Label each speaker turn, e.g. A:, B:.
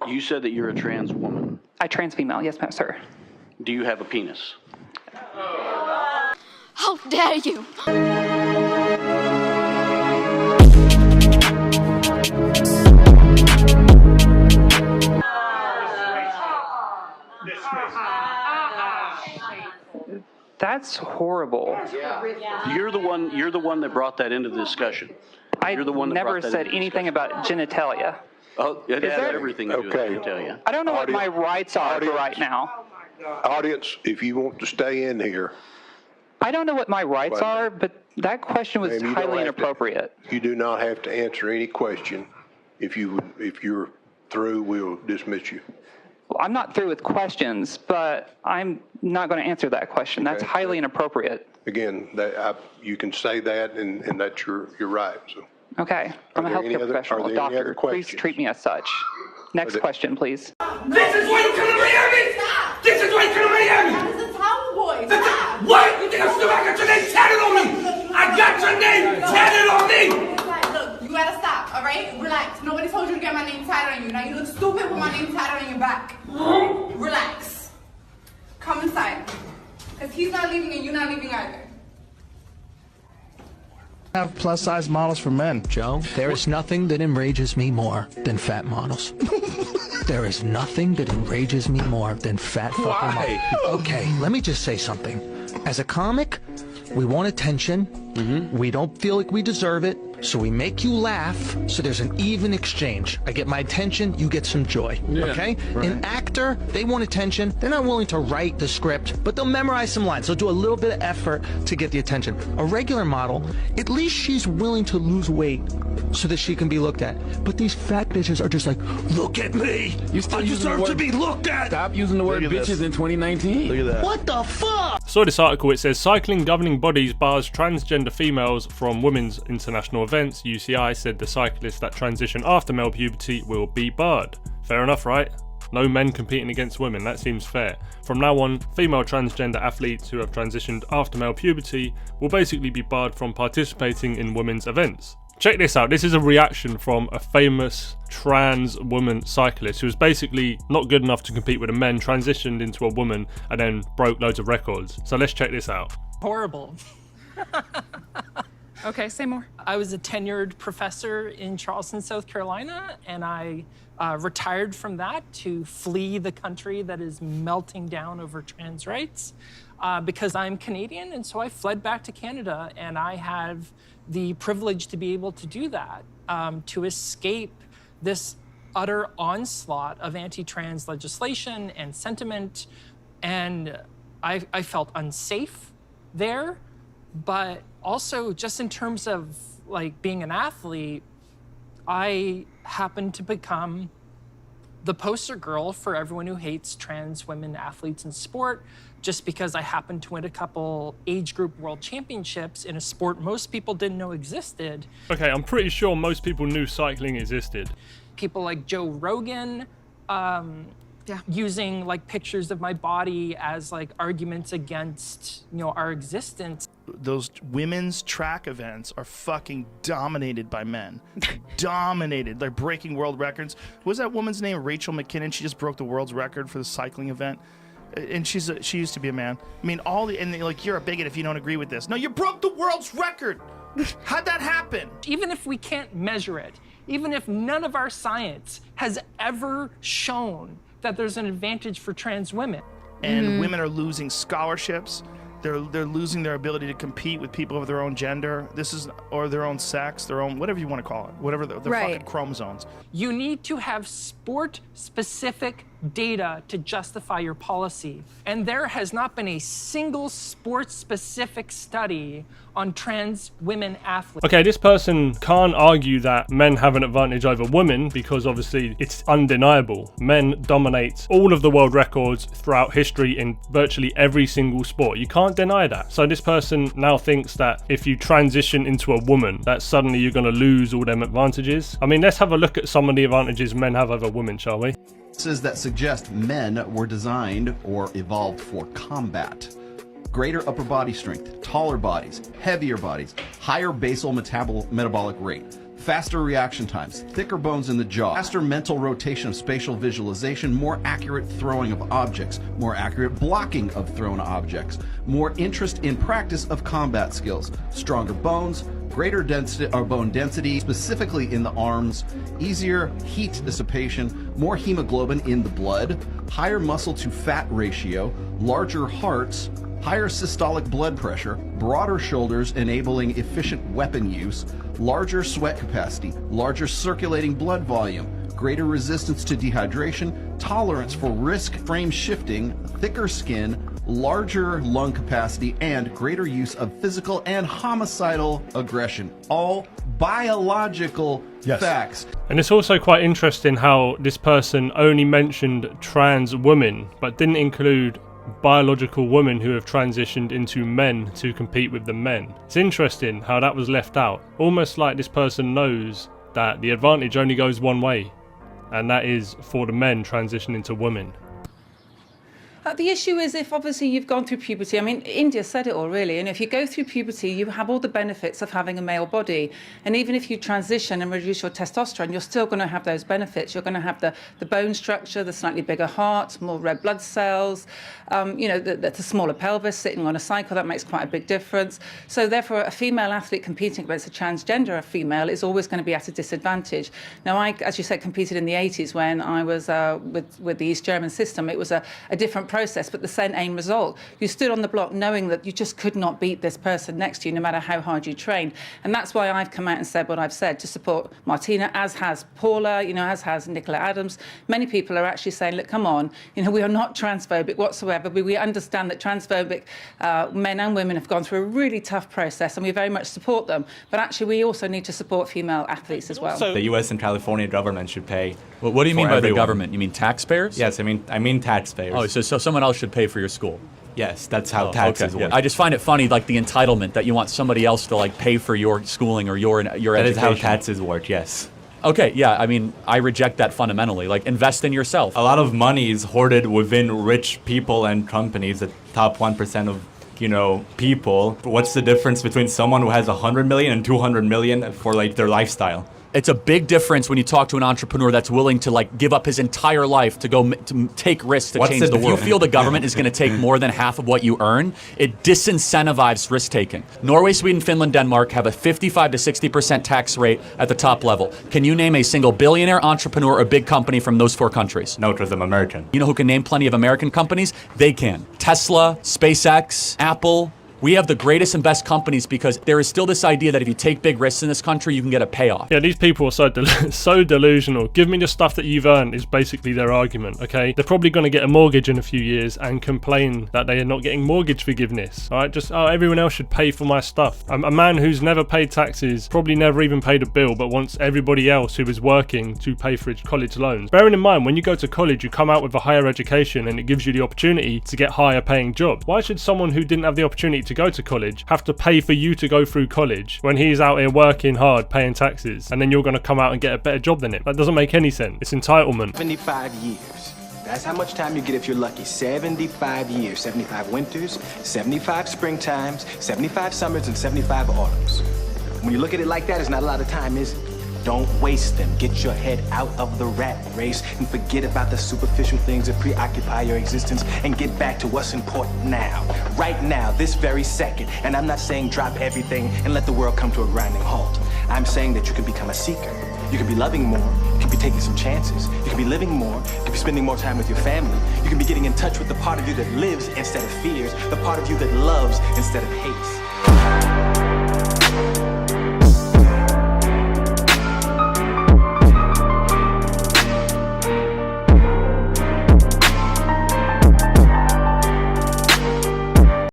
A: You said that you're a trans woman.
B: I trans female, yes, ma'am, sir.
A: Do you have a penis?
C: How dare you!
B: That's horrible.
A: You're the one that brought that into the discussion.
B: I
A: You're the one that
B: never
A: brought that
B: said
A: into
B: anything about genitalia.
A: Oh, it has
B: there-
A: everything to do with genitalia.
B: I don't know what my rights are for
D: Audience.
B: right now.
D: Audience, if you want to stay in here,
B: I don't know what my rights are, but that question was
D: Ma'am, you don't
B: highly
D: have to-
B: inappropriate.
D: you do not have to answer any question. If you're through, we'll dismiss you.
B: Well, I'm not through with questions, but I'm not going to answer that question. That's
D: Okay.
B: highly inappropriate.
D: Again, you can say that, and that's your right. So,
B: Okay, I'm a
D: there any
B: healthcare
D: other-
B: professional,
D: are
B: a
D: there any other
B: doctor. Please
D: questions?
B: treat me as such. Next question, please.
E: This is why you come to Miami!
C: Stop!
E: This is why you come to Miami!
C: That is a towel boy! Stop!
E: What? You think I'm stupid? I got your name tatted on me! I got your name tatted on me!
C: Look, you gotta stop, alright? Relax. Nobody told you to get my name tatted on you. Now you look stupid with my name tatted on your back. Relax. Come inside. Because he's not leaving and you're not leaving either.
F: Have plus-size models for men.
G: Joe, there is nothing that enrages me more than fat models. There is nothing that enrages me more than fat fucking models. Okay, let me just say something. As a comic, we want attention. We don't feel like we deserve it, so we make you laugh, so there's an even exchange. I get my attention, you get some joy, okay? An actor, they want attention. They're not willing to write the script, but they'll memorize some lines. They'll do a little bit of effort to get the attention. A regular model, at least she's willing to lose weight so that she can be looked at. But these fat bitches are just like, look at me. I deserve to be looked at.
H: Stop using the word bitches in 2019.
F: Look at that.
G: What the fuck?
I: Saw this article, it says cycling governing bodies bars transgender females from women's international events. UCI said the cyclists that transition after male puberty will be barred. Fair enough, right? No men competing against women, that seems fair. From now on, female transgender athletes who have transitioned after male puberty will basically be barred from participating in women's events. Check this out, this is a reaction from a famous trans woman cyclist who was basically not good enough to compete with the men, transitioned into a woman and then broke loads of records. So let's check this out.
J: Horrible.
K: Okay, say more.
J: I was a tenured professor in Charleston, South Carolina, and I retired from that to flee the country that is melting down over trans rights because I'm Canadian, and so I fled back to Canada, and I have the privilege to be able to do that, to escape this utter onslaught of anti-trans legislation and sentiment, and I felt unsafe there. But also, just in terms of like being an athlete, I happened to become the poster girl for everyone who hates trans women athletes in sport, just because I happened to win a couple age group world championships in a sport most people didn't know existed.
I: Okay, I'm pretty sure most people knew cycling existed.
J: People like Joe Rogan, using like pictures of my body as like arguments against, our existence.
F: Those women's track events are fucking dominated by men. Dominated. They're breaking world records. What was that woman's name? Rachel McKinnon. She just broke the world's record for the cycling event. And she used to be a man. I mean, you're a bigot if you don't agree with this. No, you broke the world's record. How'd that happen?
J: Even if we can't measure it, even if none of our science has ever shown that there's an advantage for trans women.
F: And women are losing scholarships. They're losing their ability to compete with people of their own gender. Or their own sex, their own, whatever you want to call it, whatever their fucking chromosomes.
J: You need to have sport-specific data to justify your policy. And there has not been a single sports-specific study on trans women athletes.
I: Okay, this person can't argue that men have an advantage over women because obviously it's undeniable. Men dominate all of the world records throughout history in virtually every single sport. You can't deny that. So this person now thinks that if you transition into a woman, that suddenly you're going to lose all them advantages. I mean, let's have a look at some of the advantages men have over women, shall we?
L: That suggest men were designed or evolved for combat. Greater upper body strength, taller bodies, heavier bodies, higher basal metabolic rate, faster reaction times, thicker bones in the jaw, faster mental rotation of spatial visualization, more accurate throwing of objects, more accurate blocking of thrown objects, more interest in practice of combat skills, stronger bones, greater density or bone density, specifically in the arms, easier heat dissipation, more hemoglobin in the blood, higher muscle to fat ratio, larger hearts, higher systolic blood pressure, broader shoulders enabling efficient weapon use, larger sweat capacity, larger circulating blood volume, greater resistance to dehydration, tolerance for risk frame shifting, thicker skin, larger lung capacity, and greater use of physical and homicidal aggression. All biological facts.
I: And it's also quite interesting how this person only mentioned trans women, but didn't include biological women who have transitioned into men to compete with the men. It's interesting how that was left out. Almost like this person knows that the advantage only goes one way, and that is for the men transitioning to women.
K: The issue is if obviously you've gone through puberty, I mean, India said it all really, and if you go through puberty, you have all the benefits of having a male body. And even if you transition and reduce your testosterone, you're still going to have those benefits. You're going to have the bone structure, the slightly bigger heart, more red blood cells, the smaller pelvis, sitting on a cycle, that makes quite a big difference. So therefore, a female athlete competing against a transgender female is always going to be at a disadvantage. Now, I, as you said, competed in the 80s when I was with the East German system. It was a different process, but the same aim result. You stood on the block knowing that you just could not beat this person next to you, no matter how hard you trained. And that's why I've come out and said what I've said to support Martina, as has Paula, as has Nicola Adams. Many people are actually saying, look, come on, we are not transphobic whatsoever. We understand that transphobic men and women have gone through a really tough process, and we very much support them. But actually, we also need to support female athletes as well.
M: The U.S. and California government should pay.
N: Well, what do you mean by
M: everyone.
N: the government? You mean taxpayers?
M: Yes, I mean taxpayers.
N: Oh, so someone else should pay for your school?
M: Yes, that's how taxes work.
N: I just find it funny, like the entitlement that you want somebody else to pay for your schooling or your education.
M: That is how taxes work. Yes.
N: Okay, yeah, I mean, I reject that fundamentally. Invest in yourself.
M: A lot of money is hoarded within rich people and companies, the top 1% of people. What's the difference between someone who has 100 million and 200 million for their lifestyle?
N: It's a big difference when you talk to an entrepreneur that's willing to give up his entire life to go to take risks to change the world. If you feel the government is going to take more than half of what you earn, it disincentivizes risk taking. Norway, Sweden, Finland, Denmark have a 55 to 60% tax rate at the top level. Can you name a single billionaire, entrepreneur, or big company from those four countries?
M: No, because I'm American.
N: You know who can name plenty of American companies? They can. Tesla, SpaceX, Apple. We have the greatest and best companies because there is still this idea that if you take big risks in this country, you can get a payoff.
I: Yeah, these people are so delusional. Give me the stuff that you've earned is basically their argument, okay? They're probably going to get a mortgage in a few years and complain that they are not getting mortgage forgiveness, all right? Just, everyone else should pay for my stuff. A man who's never paid taxes, probably never even paid a bill, but wants everybody else who is working to pay for his college loans. Bearing in mind, when you go to college, you come out with a higher education and it gives you the opportunity to get higher paying jobs. Why should someone who didn't have the opportunity to go to college have to pay for you to go through college when he's out here working hard paying taxes, and then you're going to come out and get a better job than him? That doesn't make any sense. It's entitlement.
O: 75 years. That's how much time you get if you're lucky. 75 years. 75 winters, 75 springtimes, 75 summers, and 75 autumns. When you look at it like that, it's not a lot of time, is it? Don't waste them. Get your head out of the rat race and forget about the superficial things that preoccupy your existence and get back to what's important now. Right now, this very second. And I'm not saying drop everything and let the world come to a grinding halt. I'm saying that you can become a seeker. You can be loving more. You can be taking some chances. You can be living more. You can be spending more time with your family. You can be getting in touch with the part of you that lives instead of fears, the part of you that loves instead of hates.